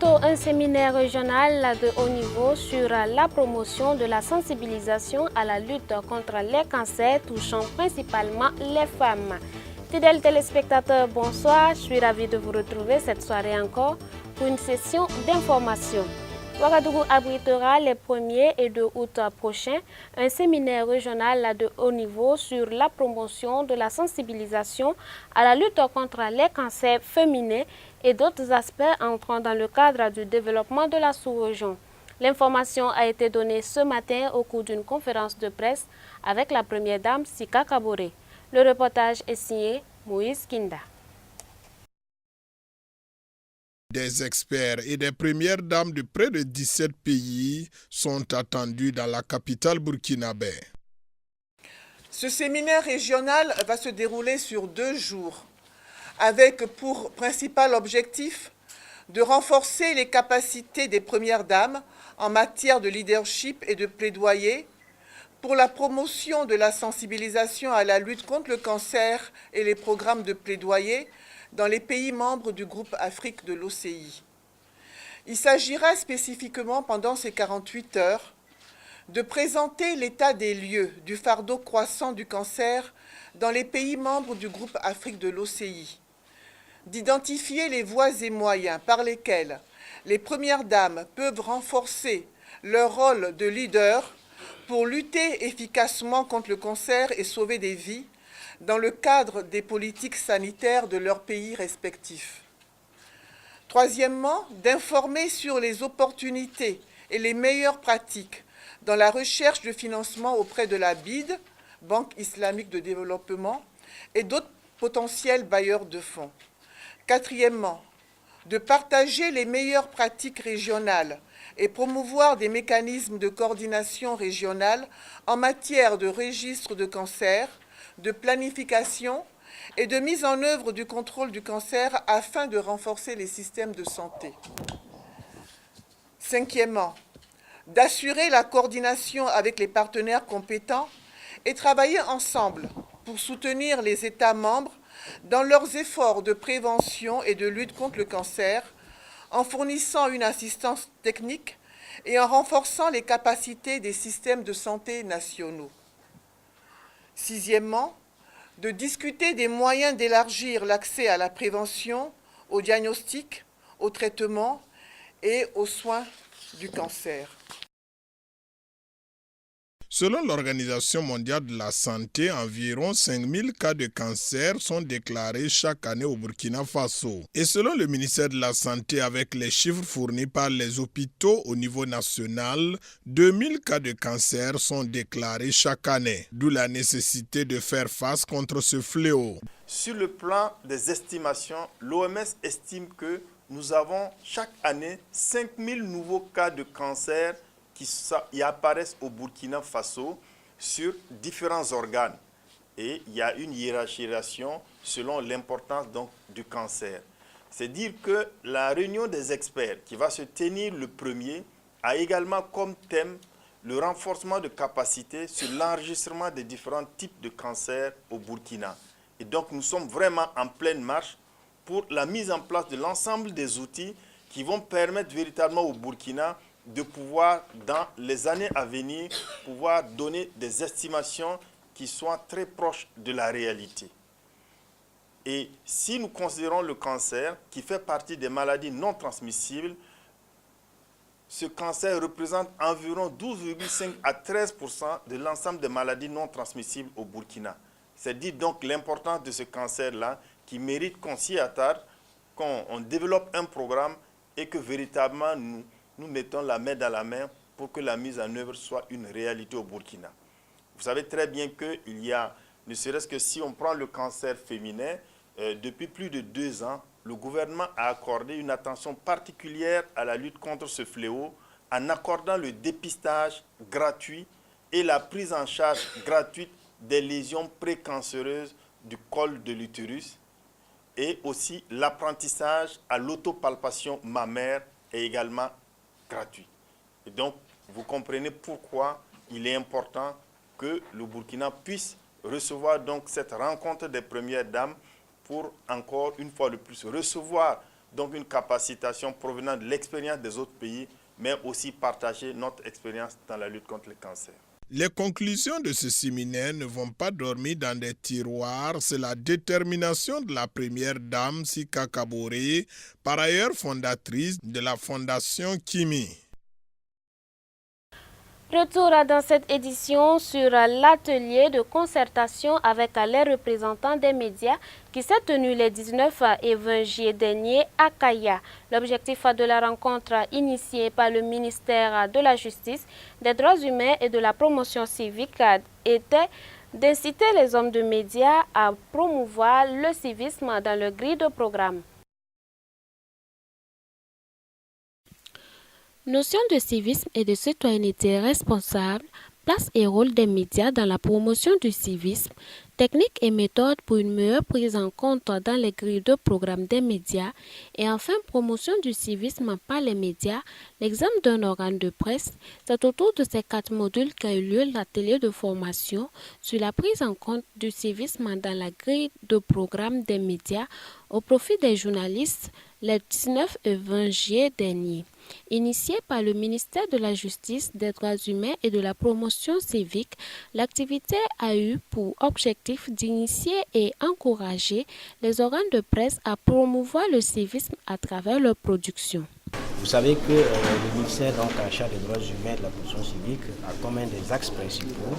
bientôt un séminaire régional de haut niveau sur la promotion de la sensibilisation à la lutte contre les cancers touchant principalement les femmes. Fidèles téléspectateurs, bonsoir. Je suis ravie de vous retrouver cette soirée encore pour une session d'information. Ouagadougou abritera les 1er et 2 août prochains un séminaire régional de haut niveau sur la promotion de la sensibilisation à la lutte contre les cancers féminins et d'autres aspects entrant dans le cadre du développement de la sous-région. L'information a été donnée ce matin au cours d'une conférence de presse avec la première dame Sika Kaboré. Le reportage est signé Moïse Kinda. Des experts et des premières dames de près de 17 pays sont attendus dans la capitale burkinabé. Ce séminaire régional va se dérouler sur 2 jours, avec pour principal objectif de renforcer les capacités des premières dames en matière de leadership et de plaidoyer pour la promotion de la sensibilisation à la lutte contre le cancer et les programmes de plaidoyer dans les pays membres du groupe Afrique de l'OCI. Il s'agira spécifiquement pendant ces 48 heures de présenter l'état des lieux du fardeau croissant du cancer dans les pays membres du groupe Afrique de l'OCI, d'identifier les voies et moyens par lesquels les premières dames peuvent renforcer leur rôle de leader pour lutter efficacement contre le cancer et sauver des vies dans le cadre des politiques sanitaires de leurs pays respectifs. Troisièmement, d'informer sur les opportunités et les meilleures pratiques dans la recherche de financement auprès de la BID, Banque islamique de développement, et d'autres potentiels bailleurs de fonds. Quatrièmement, de partager les meilleures pratiques régionales et promouvoir des mécanismes de coordination régionale en matière de registre de cancer, de planification et de mise en œuvre du contrôle du cancer afin de renforcer les systèmes de santé. Cinquièmement, d'assurer la coordination avec les partenaires compétents et travailler ensemble pour soutenir les États membres dans leurs efforts de prévention et de lutte contre le cancer, en fournissant une assistance technique et en renforçant les capacités des systèmes de santé nationaux. Sixièmement, de discuter des moyens d'élargir l'accès à la prévention, au diagnostic, au traitement et aux soins du cancer. Selon l'Organisation mondiale de la santé, environ 5000 cas de cancer sont déclarés chaque année au Burkina Faso. Et selon le ministère de la Santé, avec les chiffres fournis par les hôpitaux au niveau national, 2000 cas de cancer sont déclarés chaque année. D'où la nécessité de faire face contre ce fléau. Sur le plan des estimations, l'OMS estime que nous avons chaque année 5000 nouveaux cas de cancer qui apparaissent au Burkina Faso sur différents organes. Et il y a une hiérarchisation selon l'importance du cancer. C'est dire que la réunion des experts qui va se tenir le 1er a également comme thème le renforcement de capacités sur l'enregistrement des différents types de cancers au Burkina. Et donc nous sommes vraiment en pleine marche pour la mise en place de l'ensemble des outils qui vont permettre véritablement au Burkina de pouvoir, dans les années à venir, pouvoir donner des estimations qui soient très proches de la réalité. Et si nous considérons le cancer, qui fait partie des maladies non transmissibles, ce cancer représente environ 12,5 à 13% de l'ensemble des maladies non transmissibles au Burkina. C'est dire donc l'importance de ce cancer-là qui mérite qu'on s'y attarde, qu'on développe un programme et que véritablement nous mettons la main dans la main pour que la mise en œuvre soit une réalité au Burkina. Vous savez très bien qu'il y a, ne serait-ce que si on prend le cancer féminin, depuis plus de 2 ans, le gouvernement a accordé une attention particulière à la lutte contre ce fléau en accordant le dépistage gratuit et la prise en charge gratuite des lésions précancéreuses du col de l'utérus et aussi l'apprentissage à l'autopalpation mammaire est également gratuit. Et donc, vous comprenez pourquoi il est important que le Burkina puisse recevoir donc cette rencontre des premières dames pour encore une fois de plus recevoir donc une capacitation provenant de l'expérience des autres pays, mais aussi partager notre expérience dans la lutte contre le cancer. Les conclusions de ce séminaire ne vont pas dormir dans des tiroirs. C'est la détermination de la première dame, Sika Kaboré, par ailleurs fondatrice de la Fondation Kimi. Retour dans cette édition sur l'atelier de concertation avec les représentants des médias qui s'est tenu les 19 et 20 juillet dernier à Kaya. L'objectif de la rencontre initiée par le ministère de la Justice, des Droits humains et de la promotion civique était d'inciter les hommes de médias à promouvoir le civisme dans le grille de programme. Notion de civisme et de citoyenneté responsable, place et rôle des médias dans la promotion du civisme, techniques et méthodes pour une meilleure prise en compte dans les grilles de programme des médias et enfin promotion du civisme par les médias, l'examen d'un organe de presse. C'est autour de ces 4 modules qu'a eu lieu l'atelier de formation sur la prise en compte du civisme dans la grille de programme des médias au profit des journalistes les 19 et 20 juillet dernier. Initié par le ministère de la Justice, des Droits humains et de la promotion civique, l'activité a eu pour objectif d'initier et encourager les organes de presse à promouvoir le civisme à travers leur production. Vous savez que le ministère en charge des droits humains et de la promotion civique a comme un des axes principaux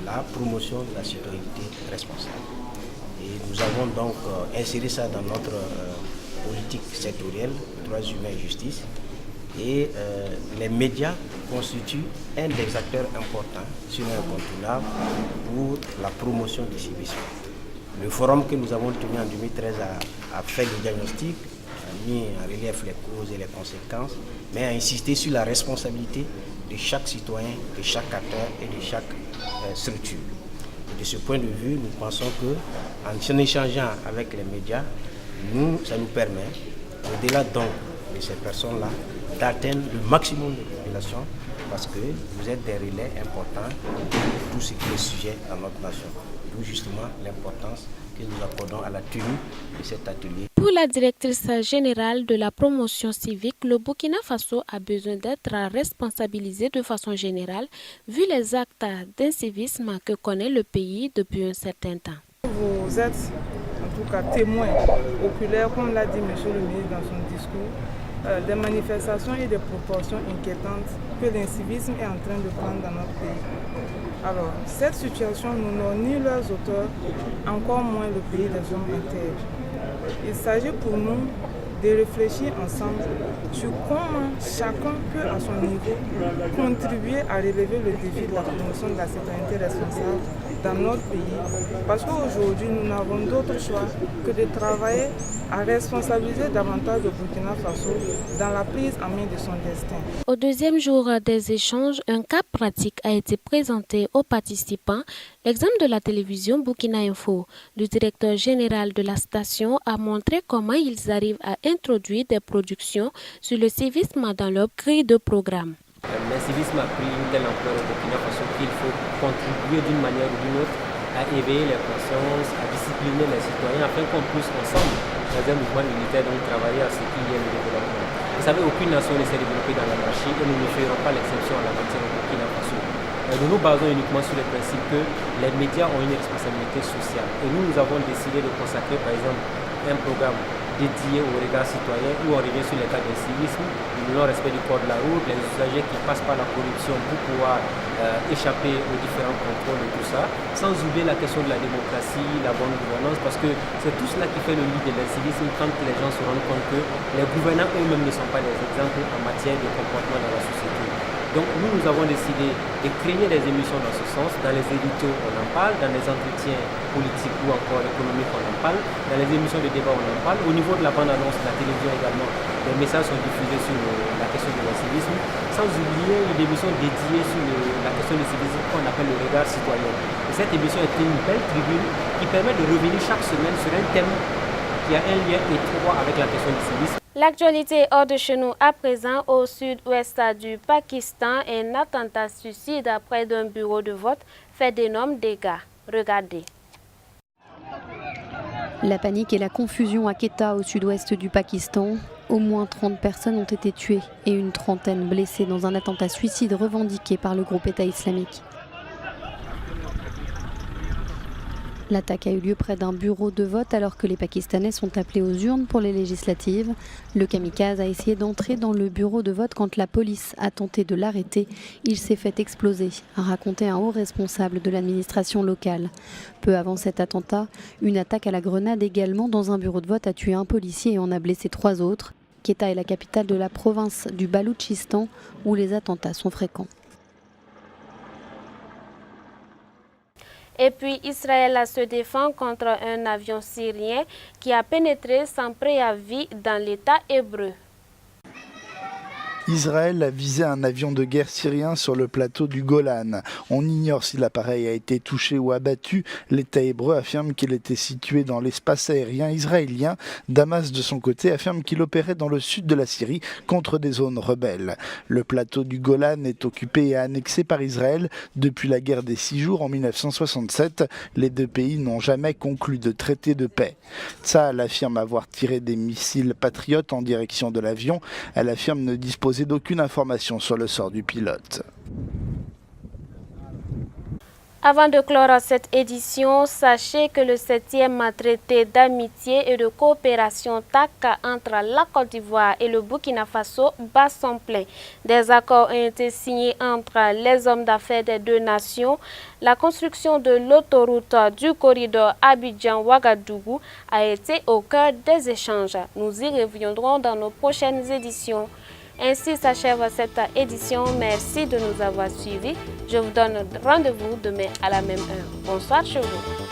la promotion de la citoyenneté responsable. Et nous avons donc inséré ça dans notre politique sectorielle, droits humains et justice. Et les médias constituent un des acteurs importants, sinon incontournable, pour la promotion du civisme. Le forum que nous avons tenu en 2013 a fait le diagnostic, a mis en relief les causes et les conséquences, mais a insisté sur la responsabilité de chaque citoyen, de chaque acteur et de chaque structure. Et de ce point de vue, nous pensons qu'en échangeant avec les médias, ça nous permet, au-delà donc de ces personnes-là, d'atteindre le maximum de population parce que vous êtes des relais importants de tout ce qui est sujet dans notre nation. D'où justement l'importance que nous accordons à la tenue de cet atelier. Pour la directrice générale de la promotion civique, le Burkina Faso a besoin d'être responsabilisé de façon générale vu les actes d'incivisme que connaît le pays depuis un certain temps. Vous êtes en tout cas témoin oculaire, comme l'a dit M. le ministre dans son discours, des manifestations et des proportions inquiétantes que l'incivisme est en train de prendre dans notre pays. Alors, cette situation n'honore ni leurs auteurs, encore moins le pays des hommes intègres. Il s'agit pour nous de réfléchir ensemble sur comment chacun peut à son niveau contribuer à relever le défi de la promotion de la citoyenneté responsable dans notre pays. Parce qu'aujourd'hui, nous n'avons d'autre choix que de travailler à responsabiliser davantage le Burkina Faso dans la prise en main de son destin. Au deuxième jour des échanges, un cas pratique a été présenté aux participants. L'exemple de la télévision Burkina Info. Le directeur général de la station a montré comment ils arrivent à introduire des productions sur le civisme dans leur grille de programme. L'incivisme a pris une telle ampleur au Burkina Faso qu'il faut contribuer d'une manière ou d'une autre à éveiller les consciences, à discipliner les citoyens afin qu'on puisse ensemble, dans un mouvement unitaire, donc travailler à ce qu'il y ait le développement. Vous savez, aucune nation ne s'est développée dans l'anarchie et nous ne ferons pas l'exception en la matière au Burkina Faso. Nous nous basons uniquement sur le principe que les médias ont une responsabilité sociale. Et nous avons décidé de consacrer, par exemple, un programme dédié au regard citoyen où on revient sur les cas d'incivisme, le non-respect du code de la route, les usagers qui passent par la corruption pour pouvoir échapper aux différents contrôles et tout ça, sans oublier la question de la démocratie, la bonne gouvernance, parce que c'est tout cela qui fait le lit de l'incivisme quand les gens se rendent compte que les gouvernants eux-mêmes ne sont pas des exemples en matière de comportement dans la société. Donc nous avons décidé de créer des émissions dans ce sens. Dans les éditos, on en parle. Dans les entretiens politiques ou encore économiques, on en parle. Dans les émissions de débat, on en parle. Au niveau de la bande-annonce, de la télévision également, les messages sont diffusés sur la question de l'incivisme. Sans oublier une émission dédiée sur la question du civisme qu'on appelle le regard citoyen. Et cette émission est une belle tribune qui permet de revenir chaque semaine sur un thème qui a un lien étroit avec la question du civisme. L'actualité hors de chez nous à présent au sud-ouest du Pakistan, un attentat suicide près d'un bureau de vote fait d'énormes dégâts. Regardez. La panique et la confusion à Quetta, au sud-ouest du Pakistan. Au moins 30 personnes ont été tuées et une trentaine blessées dans un attentat suicide revendiqué par le groupe État islamique. L'attaque a eu lieu près d'un bureau de vote alors que les Pakistanais sont appelés aux urnes pour les législatives. Le kamikaze a essayé d'entrer dans le bureau de vote quand la police a tenté de l'arrêter. Il s'est fait exploser, a raconté un haut responsable de l'administration locale. Peu avant cet attentat, une attaque à la grenade également dans un bureau de vote a tué un policier et en a blessé 3 autres. Quetta est la capitale de la province du Baloutchistan où les attentats sont fréquents. Et puis Israël se défend contre un avion syrien qui a pénétré sans préavis dans l'État hébreu. Israël a visé un avion de guerre syrien sur le plateau du Golan. On ignore si l'appareil a été touché ou abattu. L'État hébreu affirme qu'il était situé dans l'espace aérien israélien. Damas, de son côté, affirme qu'il opérait dans le sud de la Syrie contre des zones rebelles. Le plateau du Golan est occupé et annexé par Israël depuis la guerre des 6 jours en 1967. Les deux pays n'ont jamais conclu de traité de paix. Tsahal affirme avoir tiré des missiles patriotes en direction de l'avion. Elle affirme ne disposer d'aucune information sur le sort du pilote. Avant de clore cette édition, sachez que le 7e traité d'amitié et de coopération TAC entre la Côte d'Ivoire et le Burkina Faso bat son plein. Des accords ont été signés entre les hommes d'affaires des deux nations. La construction de l'autoroute du corridor Abidjan-Ouagadougou a été au cœur des échanges. Nous y reviendrons dans nos prochaines éditions. Ainsi s'achève cette édition. Merci de nous avoir suivis. Je vous donne rendez-vous demain à la même heure. Bonsoir chez vous.